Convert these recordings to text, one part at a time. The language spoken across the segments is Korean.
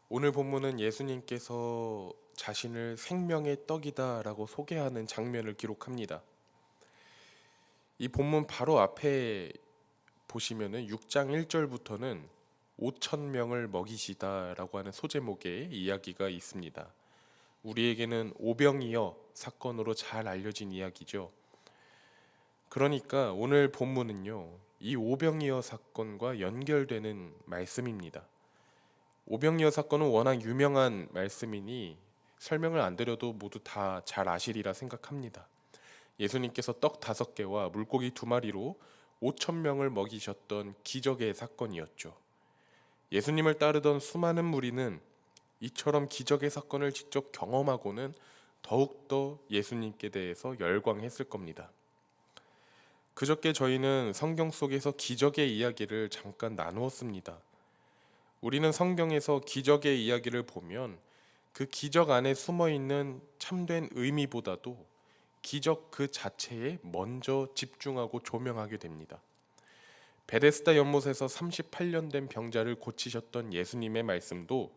오늘 본문은 예수님께서 자신을 생명의 떡이다라고 소개하는 장면을 기록합니다. 이 본문 바로 앞에 보시면은 6장 1절부터는 5천 명을 먹이시다라고 하는 소제목의 이야기가 있습니다. 우리에게는 오병이어 사건으로 잘 알려진 이야기죠. 그러니까 오늘 본문은요, 이 오병이어 사건과 연결되는 말씀입니다. 오병이어 사건은 워낙 유명한 말씀이니 설명을 안 드려도 모두 다 잘 아시리라 생각합니다. 예수님께서 떡 5개와 물고기 2마리로 5천 명을 먹이셨던 기적의 사건이었죠. 예수님을 따르던 수많은 무리는 이처럼 기적의 사건을 직접 경험하고는 더욱더 예수님께 대해서 열광했을 겁니다. 그저께 저희는 성경 속에서 기적의 이야기를 잠깐 나누었습니다. 우리는 성경에서 기적의 이야기를 보면 그 기적 안에 숨어 있는 참된 의미보다도 기적 그 자체에 먼저 집중하고 조명하게 됩니다. 베데스다 연못에서 38년 된 병자를 고치셨던 예수님의 말씀도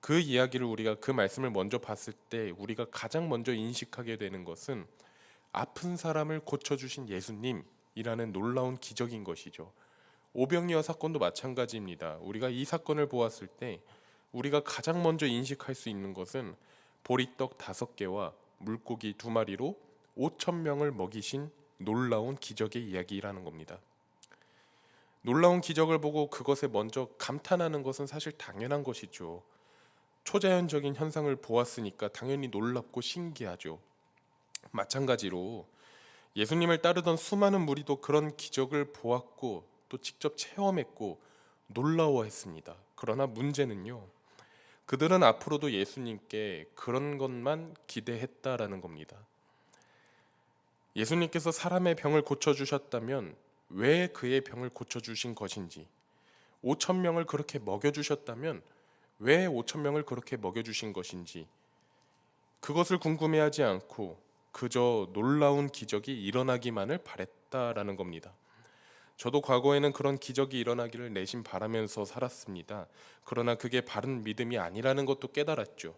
그 이야기를 우리가 그 말씀을 먼저 봤을 때 우리가 가장 먼저 인식하게 되는 것은 아픈 사람을 고쳐주신 예수님이라는 놀라운 기적인 것이죠. 오병이어 사건도 마찬가지입니다. 우리가 이 사건을 보았을 때 우리가 가장 먼저 인식할 수 있는 것은 보리떡 5개와 물고기 2마리로 5천 명을 먹이신 놀라운 기적의 이야기라는 겁니다. 놀라운 기적을 보고 그것에 먼저 감탄하는 것은 사실 당연한 것이죠. 초자연적인 현상을 보았으니까 당연히 놀랍고 신기하죠. 마찬가지로 예수님을 따르던 수많은 무리도 그런 기적을 보았고 또 직접 체험했고 놀라워했습니다. 그러나 문제는요, 그들은 앞으로도 예수님께 그런 것만 기대했다라는 겁니다. 예수님께서 사람의 병을 고쳐주셨다면 왜 그의 병을 고쳐주신 것인지, 5천 명을 그렇게 먹여주셨다면 왜 5천 명을 그렇게 먹여주신 것인지, 그것을 궁금해하지 않고 그저 놀라운 기적이 일어나기만을 바랬다라는 겁니다. 저도 과거에는 그런 기적이 일어나기를 내심 바라면서 살았습니다. 그러나 그게 바른 믿음이 아니라는 것도 깨달았죠.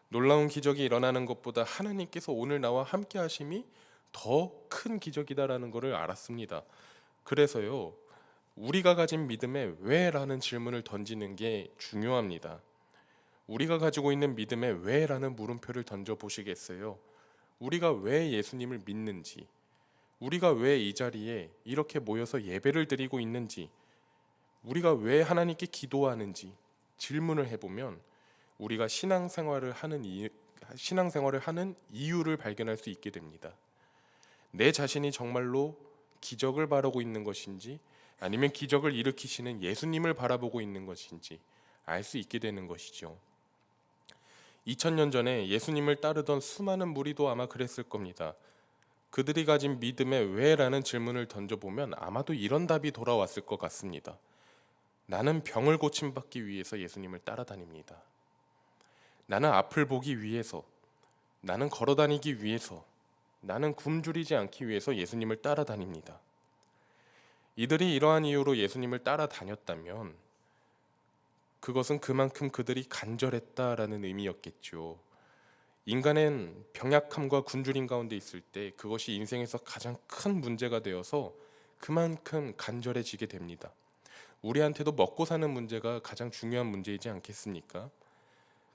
놀라운 기적이 일어나는 것보다 하나님께서 오늘 나와 함께 하심이 더 큰 기적이다라는 것을 알았습니다. 그래서요, 우리가 가진 믿음에 왜라는 질문을 던지는 게 중요합니다. 우리가 가지고 있는 믿음에 왜라는 물음표를 던져 보시겠어요? 우리가 왜 예수님을 믿는지, 우리가 왜 이 자리에 이렇게 모여서 예배를 드리고 있는지, 우리가 왜 하나님께 기도하는지 질문을 해보면 우리가 신앙생활을 하는 이유를 발견할 수 있게 됩니다. 내 자신이 정말로 기적을 바라고 있는 것인지 아니면 기적을 일으키시는 예수님을 바라보고 있는 것인지 알 수 있게 되는 것이죠. 2000년 전에 예수님을 따르던 수많은 무리도 아마 그랬을 겁니다. 그들이 가진 믿음의 왜라는 질문을 던져보면 아마도 이런 답이 돌아왔을 것 같습니다. 나는 병을 고침받기 위해서 예수님을 따라다닙니다. 나는 앞을 보기 위해서, 나는 걸어다니기 위해서, 나는 굶주리지 않기 위해서 예수님을 따라다닙니다. 이들이 이러한 이유로 예수님을 따라다녔다면 그것은 그만큼 그들이 간절했다라는 의미였겠죠. 인간은 병약함과 굶주림 가운데 있을 때 그것이 인생에서 가장 큰 문제가 되어서 그만큼 간절해지게 됩니다. 우리한테도 먹고 사는 문제가 가장 중요한 문제이지 않겠습니까?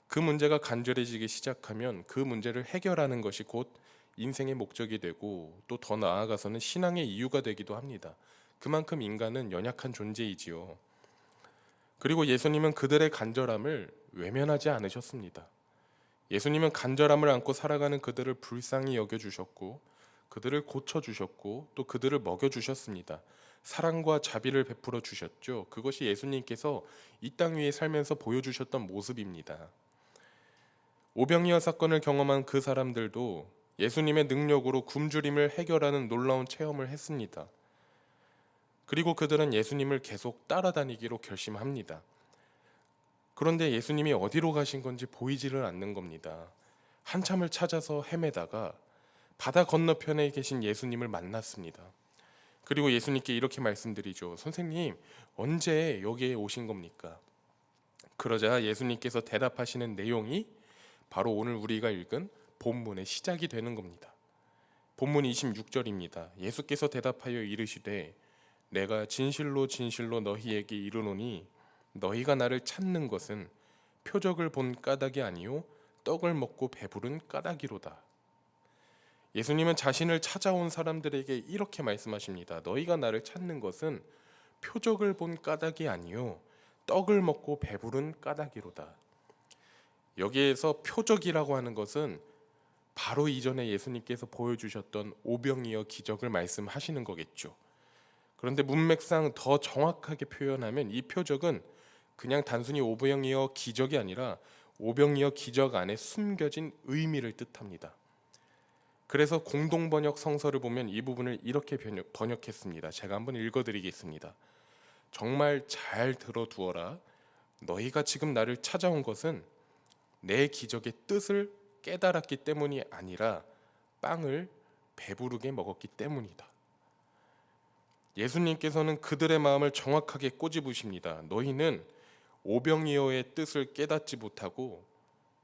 그 문제가 간절해지기 시작하면 그 문제를 해결하는 것이 곧 인생의 목적이 되고 또 더 나아가서는 신앙의 이유가 되기도 합니다. 그만큼 인간은 연약한 존재이지요. 그리고 예수님은 그들의 간절함을 외면하지 않으셨습니다. 예수님은 간절함을 안고 살아가는 그들을 불쌍히 여겨주셨고 그들을 고쳐주셨고 또 그들을 먹여주셨습니다. 사랑과 자비를 베풀어 주셨죠. 그것이 예수님께서 이 땅 위에 살면서 보여주셨던 모습입니다. 오병이어 사건을 경험한 그 사람들도 예수님의 능력으로 굶주림을 해결하는 놀라운 체험을 했습니다. 그리고 그들은 예수님을 계속 따라다니기로 결심합니다. 그런데 예수님이 어디로 가신 건지 보이지를 않는 겁니다. 한참을 찾아서 헤매다가 바다 건너편에 계신 예수님을 만났습니다. 그리고 예수님께 이렇게 말씀드리죠. 선생님, 언제 여기에 오신 겁니까? 그러자 예수님께서 대답하시는 내용이 바로 오늘 우리가 읽은 본문의 시작이 되는 겁니다. 본문 26절입니다. 예수께서 대답하여 이르시되 내가 진실로 진실로 너희에게 이르노니 너희가 나를 찾는 것은 표적을 본 까닭이 아니요 떡을 먹고 배부른 까닭이로다. 예수님은 자신을 찾아온 사람들에게 이렇게 말씀하십니다. 너희가 나를 찾는 것은 표적을 본 까닭이 아니요 떡을 먹고 배부른 까닭이로다. 여기에서 표적이라고 하는 것은 바로 이전에 예수님께서 보여주셨던 오병이어 기적을 말씀하시는 거겠죠. 그런데 문맥상 더 정확하게 표현하면 이 표적은 그냥 단순히 오병이어 기적이 아니라 오병이어 기적 안에 숨겨진 의미를 뜻합니다. 그래서 공동번역 성서를 보면 이 부분을 이렇게 번역했습니다. 제가 한번 읽어드리겠습니다. 정말 잘 들어두어라. 너희가 지금 나를 찾아온 것은 내 기적의 뜻을 깨달았기 때문이 아니라 빵을 배부르게 먹었기 때문이다. 예수님께서는 그들의 마음을 정확하게 꼬집으십니다. 너희는 오병이어의 뜻을 깨닫지 못하고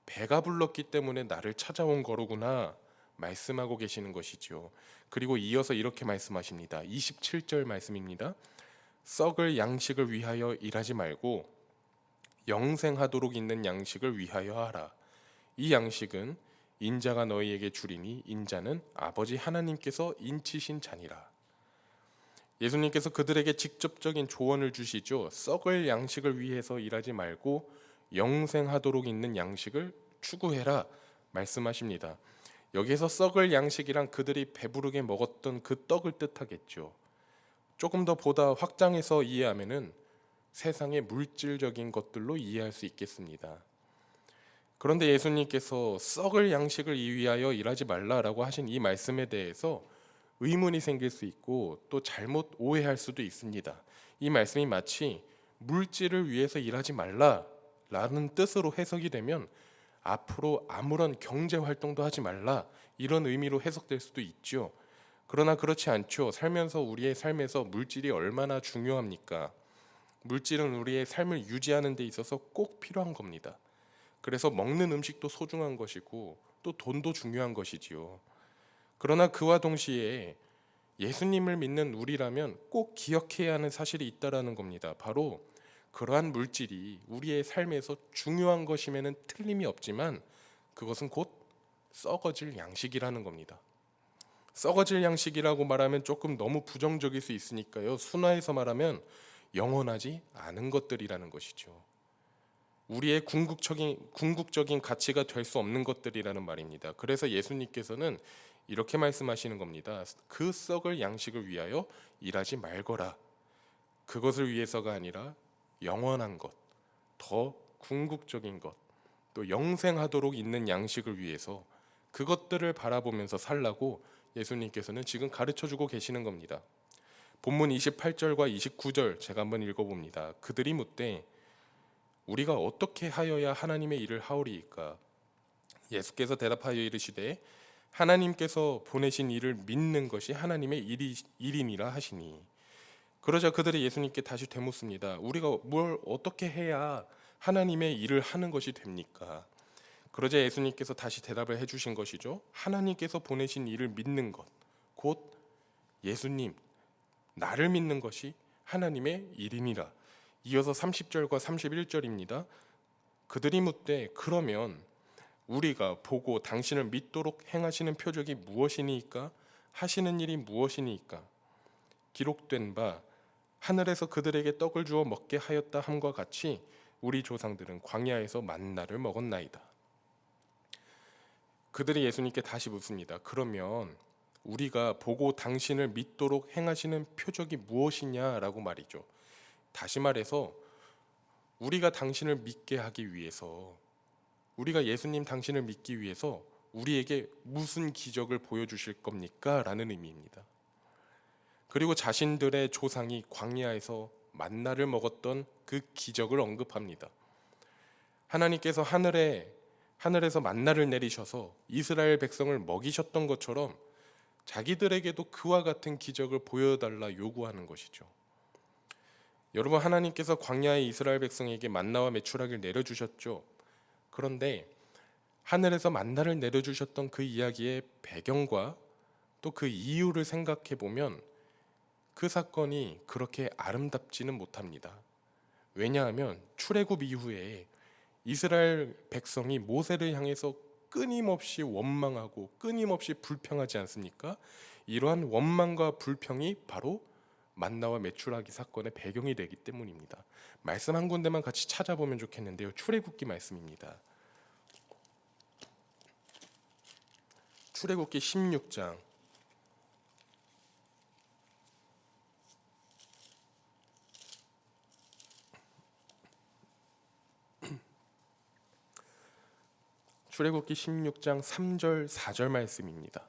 배가 불렀기 때문에 나를 찾아온 거로구나 말씀하고 계시는 것이죠. 그리고 이어서 이렇게 말씀하십니다. 27절 말씀입니다. 썩을 양식을 위하여 일하지 말고 영생하도록 있는 양식을 위하여 하라. 이 양식은 인자가 너희에게 주리니 인자는 아버지 하나님께서 인치신 자니라. 예수님께서 그들에게 직접적인 조언을 주시죠. 썩을 양식을 위해서 일하지 말고 영생하도록 있는 양식을 추구해라 말씀하십니다. 여기서 썩을 양식이란 그들이 배부르게 먹었던 그 떡을 뜻하겠죠. 조금 더 보다 확장해서 이해하면은 세상의 물질적인 것들로 이해할 수 있겠습니다. 그런데 예수님께서 썩을 양식을 위하여 일하지 말라라고 하신 이 말씀에 대해서 의문이 생길 수 있고 또 잘못 오해할 수도 있습니다. 이 말씀이 마치 물질을 위해서 일하지 말라라는 뜻으로 해석이 되면 앞으로 아무런 경제 활동도 하지 말라 이런 의미로 해석될 수도 있죠. 그러나 그렇지 않죠. 살면서 우리의 삶에서 물질이 얼마나 중요합니까? 물질은 우리의 삶을 유지하는 데 있어서 꼭 필요한 겁니다. 그래서 먹는 음식도 소중한 것이고 또 돈도 중요한 것이지요. 그러나 그와 동시에 예수님을 믿는 우리라면 꼭 기억해야 하는 사실이 있다라는 겁니다. 바로 그러한 물질이 우리의 삶에서 중요한 것임에는 틀림이 없지만 그것은 곧 썩어질 양식이라는 겁니다. 썩어질 양식이라고 말하면 조금 너무 부정적일 수 있으니까요. 순화해서 말하면 영원하지 않은 것들이라는 것이죠. 우리의 궁극적인 가치가 될 수 없는 것들이라는 말입니다. 그래서 예수님께서는 이렇게 말씀하시는 겁니다. 그 썩을 양식을 위하여 일하지 말거라. 그것을 위해서가 아니라 영원한 것, 더 궁극적인 것, 또 영생하도록 있는 양식을 위해서 그것들을 바라보면서 살라고 예수님께서는 지금 가르쳐주고 계시는 겁니다. 본문 28절과 29절 제가 한번 읽어봅니다. 그들이 묻되 우리가 어떻게 하여야 하나님의 일을 하오리이까? 예수께서 대답하여 이르시되 하나님께서 보내신 일을 믿는 것이 하나님의 일이니라 하시니. 그러자 그들이 예수님께 다시 되묻습니다. 우리가 뭘 어떻게 해야 하나님의 일을 하는 것이 됩니까? 그러자 예수님께서 다시 대답을 해주신 것이죠. 하나님께서 보내신 일을 믿는 것, 곧 예수님, 나를 믿는 것이 하나님의 일이니라. 이어서 30절과 31절입니다. 그들이 묻되 그러면 우리가 보고 당신을 믿도록 행하시는 표적이 무엇이니까? 하시는 일이 무엇이니까? 기록된 바 하늘에서 그들에게 떡을 주어 먹게 하였다 함과 같이 우리 조상들은 광야에서 만나를 먹었나이다. 그들이 예수님께 다시 묻습니다. 그러면 우리가 보고 당신을 믿도록 행하시는 표적이 무엇이냐라고 말이죠. 다시 말해서 우리가 당신을 믿게 하기 위해서, 우리가 예수님 당신을 믿기 위해서 우리에게 무슨 기적을 보여주실 겁니까? 라는 의미입니다. 그리고 자신들의 조상이 광야에서 만나를 먹었던 그 기적을 언급합니다. 하나님께서 하늘에서 만나를 내리셔서 이스라엘 백성을 먹이셨던 것처럼 자기들에게도 그와 같은 기적을 보여달라 요구하는 것이죠. 여러분, 하나님께서 광야의 이스라엘 백성에게 만나와 메추라기를 내려주셨죠. 그런데 하늘에서 만나를 내려주셨던 그 이야기의 배경과 또 그 이유를 생각해 보면 그 사건이 그렇게 아름답지는 못합니다. 왜냐하면 출애굽 이후에 이스라엘 백성이 모세를 향해서 끊임없이 원망하고 끊임없이 불평하지 않습니까? 이러한 원망과 불평이 바로 만나와 메추라기 사건의 배경이 되기 때문입니다. 말씀 한 군데만 같이 찾아보면 좋겠는데요. 출애굽기 말씀입니다. 출애굽기 16장 출애굽기 16장 3절 4절 말씀입니다.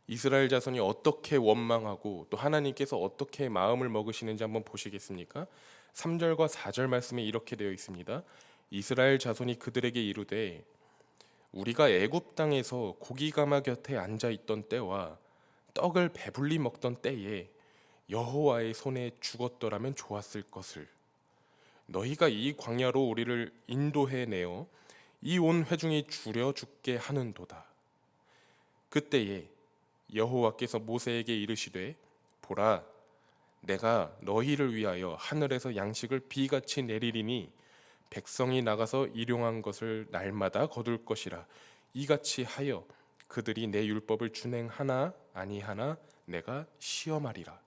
이스라엘 자손이 어떻게 원망하고 또 하나님께서 어떻게 마음을 먹으시는지 한번 보시겠습니까? 3절과 4절 말씀에 이렇게 되어 있습니다. 이스라엘 자손이 그들에게 이르되 우리가 애굽 땅에서 고기가마 곁에 앉아 있던 때와 떡을 배불리 먹던 때에 여호와의 손에 죽었더라면 좋았을 것을. 너희가 이 광야로 우리를 인도해 내어 이 온 회중이 줄여 죽게 하는도다. 그때에 여호와께서 모세에게 이르시되 보라, 내가 너희를 위하여 하늘에서 양식을 비같이 내리리니 백성이 나가서 일용한 것을 날마다 거둘 것이라. 이같이 하여 그들이 내 율법을 준행하나 아니하나 내가 시험하리라.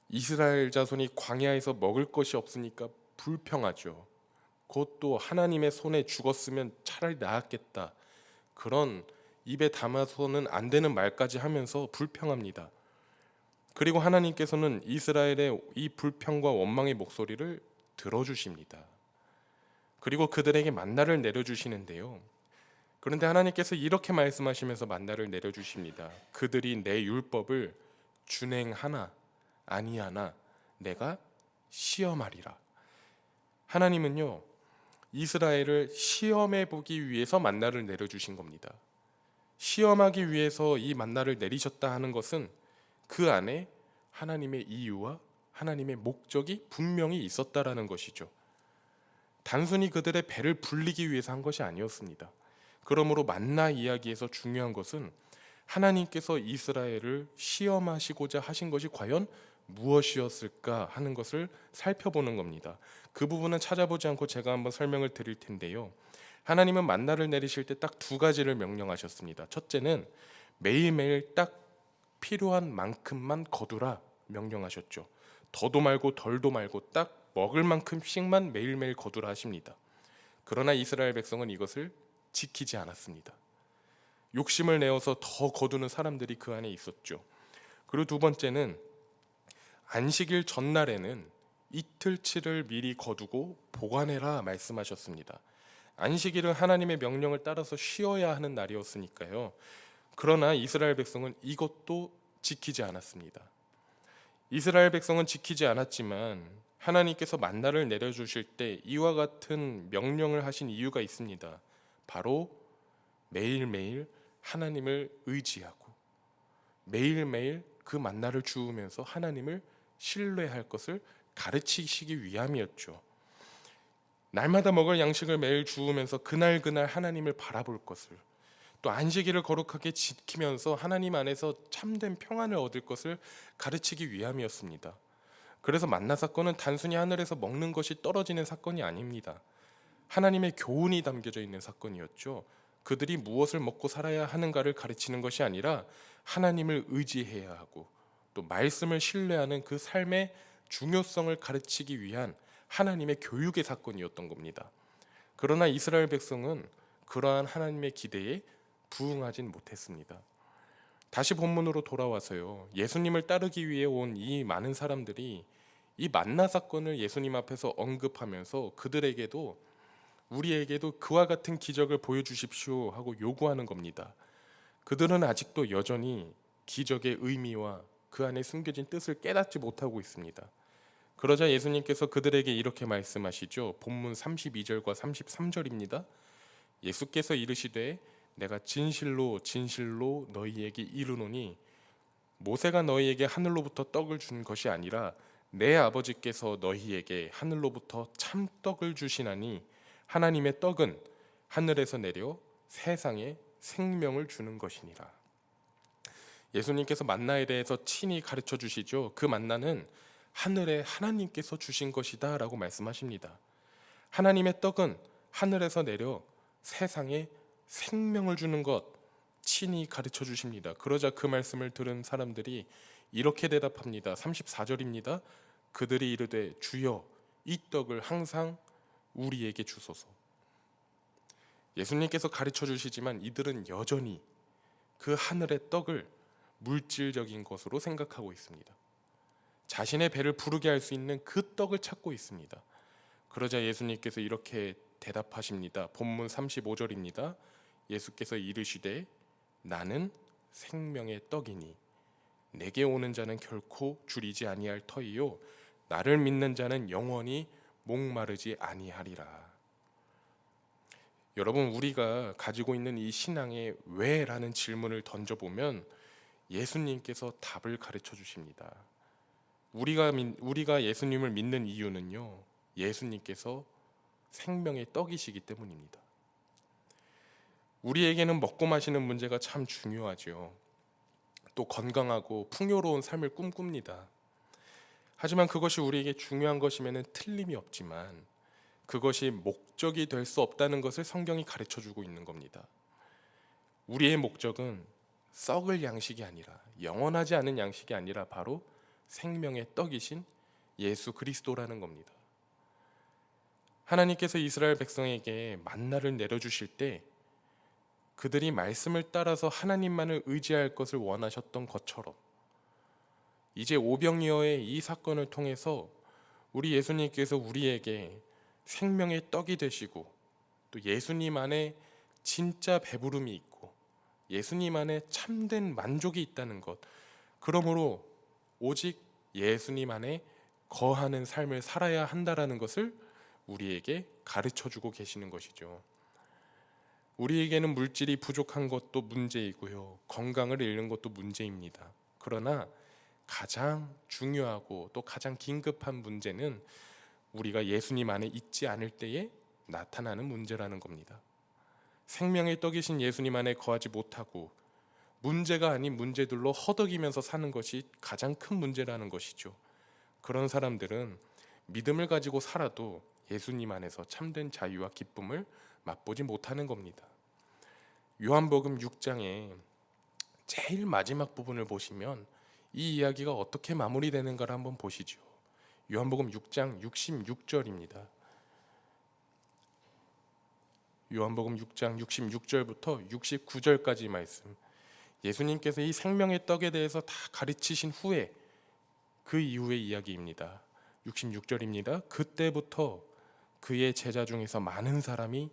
이스라엘 자손이 광야에서 먹을 것이 없으니까 불평하죠. 그것도 하나님의 손에 죽었으면 차라리 나았겠다. 그런 입에 담아서는 안 되는 말까지 하면서 불평합니다. 그리고 하나님께서는 이스라엘의 이 불평과 원망의 목소리를 들어주십니다. 그리고 그들에게 만나를 내려주시는데요. 그런데 하나님께서 이렇게 말씀하시면서 만나를 내려주십니다. 그들이 내 율법을 준행하나 아니하나 내가 시험하리라. 하나님은요, 이스라엘을 시험해 보기 위해서 만나를 내려주신 겁니다. 시험하기 위해서 이 만나를 내리셨다 하는 것은 그 안에 하나님의 이유와 하나님의 목적이 분명히 있었다라는 것이죠. 단순히 그들의 배를 불리기 위해서 한 것이 아니었습니다. 그러므로 만나 이야기에서 중요한 것은 하나님께서 이스라엘을 시험하시고자 하신 것이 과연 무엇이었을까 하는 것을 살펴보는 겁니다. 그 부분은 찾아보지 않고 제가 한번 설명을 드릴 텐데요. 하나님은 만나를 내리실 때 딱 두 가지를 명령하셨습니다. 첫째는 매일매일 딱 필요한 만큼만 거두라 명령하셨죠. 더도 말고 덜도 말고 딱 먹을 만큼씩만 매일매일 거두라 하십니다. 그러나 이스라엘 백성은 이것을 지키지 않았습니다. 욕심을 내어서 더 거두는 사람들이 그 안에 있었죠. 그리고 두 번째는 안식일 전날에는 이틀치를 미리 거두고 보관해라 말씀하셨습니다. 안식일은 하나님의 명령을 따라서 쉬어야 하는 날이었으니까요. 그러나 이스라엘 백성은 이것도 지키지 않았습니다. 이스라엘 백성은 지키지 않았지만 하나님께서 만나를 내려주실 때 이와 같은 명령을 하신 이유가 있습니다. 바로 매일매일 하나님을 의지하고 매일매일 그 만나를 주우면서 하나님을 신뢰할 것을 가르치시기 위함이었죠. 날마다 먹을 양식을 매일 주우면서 그날 하나님을 바라볼 것을, 또 안식일을 거룩하게 지키면서 하나님 안에서 참된 평안을 얻을 것을 가르치기 위함이었습니다. 그래서 만나 사건은 단순히 하늘에서 먹는 것이 떨어지는 사건이 아닙니다. 하나님의 교훈이 담겨져 있는 사건이었죠. 그들이 무엇을 먹고 살아야 하는가를 가르치는 것이 아니라 하나님을 의지해야 하고 또 말씀을 신뢰하는 그 삶의 중요성을 가르치기 위한 하나님의 교육의 사건이었던 겁니다. 그러나 이스라엘 백성은 그러한 하나님의 기대에 부응하진 못했습니다. 다시 본문으로 돌아와서요. 예수님을 따르기 위해 온 이 많은 사람들이 이 만나 사건을 예수님 앞에서 언급하면서 그들에게도 우리에게도 그와 같은 기적을 보여주십시오 하고 요구하는 겁니다. 그들은 아직도 여전히 기적의 의미와 그 안에 숨겨진 뜻을 깨닫지 못하고 있습니다. 그러자 예수님께서 그들에게 이렇게 말씀하시죠. 본문 32절과 33절입니다. 예수께서 이르시되 내가 진실로 진실로 너희에게 이르노니 모세가 너희에게 하늘로부터 떡을 준 것이 아니라 내 아버지께서 너희에게 하늘로부터 참떡을 주시나니 하나님의 떡은 하늘에서 내려 세상에 생명을 주는 것이니라. 예수님께서 만나에 대해서 친히 가르쳐 주시죠. 그 만나는 하늘에 하나님께서 주신 것이다 라고 말씀하십니다. 하나님의 떡은 하늘에서 내려 세상에 생명을 주는 것 친히 가르쳐 주십니다. 그러자 그 말씀을 들은 사람들이 이렇게 대답합니다. 34절입니다. 그들이 이르되 주여 이 떡을 항상 우리에게 주소서. 예수님께서 가르쳐 주시지만 이들은 여전히 그 하늘의 떡을 물질적인 것으로 생각하고 있습니다. 자신의 배를 부르게 할 수 있는 그 떡을 찾고 있습니다. 그러자 예수님께서 이렇게 대답하십니다. 본문 35절입니다. 예수께서 이르시되 나는 생명의 떡이니 내게 오는 자는 결코 줄이지 아니할 터이요 나를 믿는 자는 영원히 목마르지 아니하리라. 여러분, 우리가 가지고 있는 이 신앙의 왜라는 질문을 던져보면 예수님께서 답을 가르쳐 주십니다. 우리가 예수님을 믿는 이유는요, 예수님께서 생명의 떡이시기 때문입니다. 우리에게는 먹고 마시는 문제가 참 중요하죠. 또 건강하고 풍요로운 삶을 꿈꿉니다. 하지만 그것이 우리에게 중요한 것이면 틀림이 없지만 그것이 목적이 될 수 없다는 것을 성경이 가르쳐 주고 있는 겁니다. 우리의 목적은 썩을 양식이 아니라, 영원하지 않은 양식이 아니라 바로 생명의 떡이신 예수 그리스도라는 겁니다. 하나님께서 이스라엘 백성에게 만나를 내려주실 때 그들이 말씀을 따라서 하나님만을 의지할 것을 원하셨던 것처럼 이제 오병이어의 이 사건을 통해서 우리 예수님께서 우리에게 생명의 떡이 되시고 또 예수님 안에 진짜 배부름이 있고 예수님 안에 참된 만족이 있다는 것, 그러므로 오직 예수님 안에 거하는 삶을 살아야 한다라는 것을 우리에게 가르쳐주고 계시는 것이죠. 우리에게는 물질이 부족한 것도 문제이고요, 건강을 잃는 것도 문제입니다. 그러나 가장 중요하고 또 가장 긴급한 문제는 우리가 예수님 안에 있지 않을 때에 나타나는 문제라는 겁니다. 생명의 떡이신 예수님 안에 거하지 못하고 문제가 아닌 문제들로 허덕이면서 사는 것이 가장 큰 문제라는 것이죠. 그런 사람들은 믿음을 가지고 살아도 예수님 안에서 참된 자유와 기쁨을 맛보지 못하는 겁니다. 요한복음 6장의 제일 마지막 부분을 보시면 이 이야기가 어떻게 마무리되는가를 한번 보시죠. 요한복음 6장 66절입니다. 요한복음 6장 66절부터 69절까지 말씀, 예수님께서 이 생명의 떡에 대해서 다 가르치신 후에 그 이후의 이야기입니다. 66절입니다. 그때부터 그의 제자 중에서 많은 사람이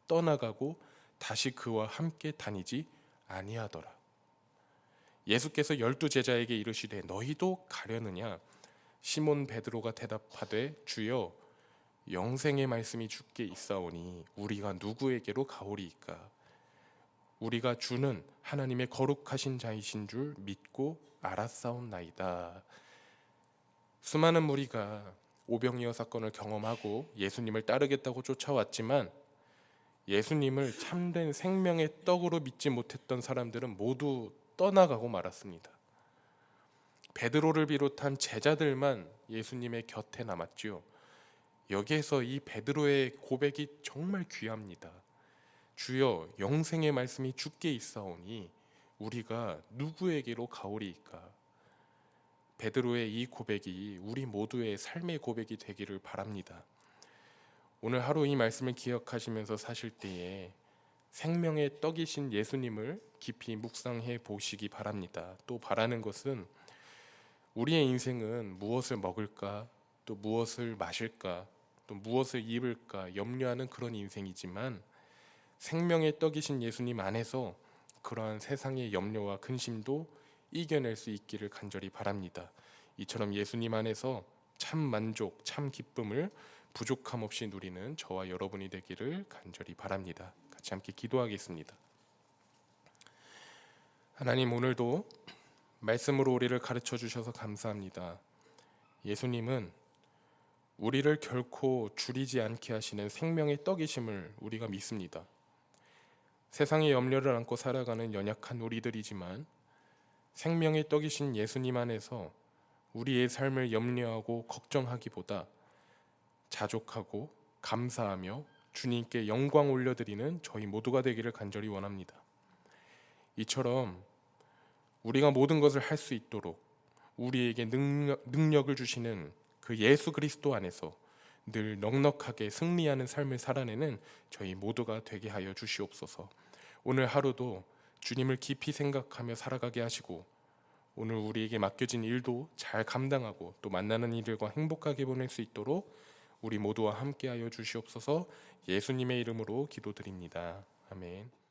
떠나가고 다시 그와 함께 다니지 아니하더라. 예수께서 12 제자에게 이르시되 너희도 가려느냐? 시몬 베드로가 대답하되 주여 영생의 말씀이 주께 있사오니 우리가 누구에게로 가오리이까? 우리가 주는 하나님의 거룩하신 자이신 줄 믿고 알았사옵나이다. 수많은 무리가 오병이어 사건을 경험하고 예수님을 따르겠다고 쫓아왔지만 예수님을 참된 생명의 떡으로 믿지 못했던 사람들은 모두 떠나가고 말았습니다. 베드로를 비롯한 제자들만 예수님의 곁에 남았지요. 여기에서 이 베드로의 고백이 정말 귀합니다. 주여 영생의 말씀이 주께 있사오니 우리가 누구에게로 가오리이까? 베드로의 이 고백이 우리 모두의 삶의 고백이 되기를 바랍니다. 오늘 하루 이 말씀을 기억하시면서 사실 때에 생명의 떡이신 예수님을 깊이 묵상해 보시기 바랍니다. 또 바라는 것은 우리의 인생은 무엇을 먹을까, 또 무엇을 마실까, 또 무엇을 입을까 염려하는 그런 인생이지만 생명의 떡이신 예수님 안에서 그러한 세상의 염려와 근심도 이겨낼 수 있기를 간절히 바랍니다. 이처럼 예수님 안에서 참 만족, 참 기쁨을 부족함 없이 누리는 저와 여러분이 되기를 간절히 바랍니다. 같이 함께 기도하겠습니다. 하나님, 오늘도 말씀으로 우리를 가르쳐 주셔서 감사합니다. 예수님은 우리를 결코 줄이지 않게 하시는 생명의 떡이심을 우리가 믿습니다. 세상의 염려를 안고 살아가는 연약한 우리들이지만 생명의 떡이신 예수님 안에서 우리의 삶을 염려하고 걱정하기보다 자족하고 감사하며 주님께 영광 올려드리는 저희 모두가 되기를 간절히 원합니다. 이처럼 우리가 모든 것을 할 수 있도록 우리에게 능력을 주시는 그 예수 그리스도 안에서 늘 넉넉하게 승리하는 삶을 살아내는 저희 모두가 되게 하여 주시옵소서. 오늘 하루도 주님을 깊이 생각하며 살아가게 하시고 오늘 우리에게 맡겨진 일도 잘 감당하고 또 만나는 이들과 행복하게 보낼 수 있도록 우리 모두와 함께하여 주시옵소서. 예수님의 이름으로 기도드립니다. 아멘.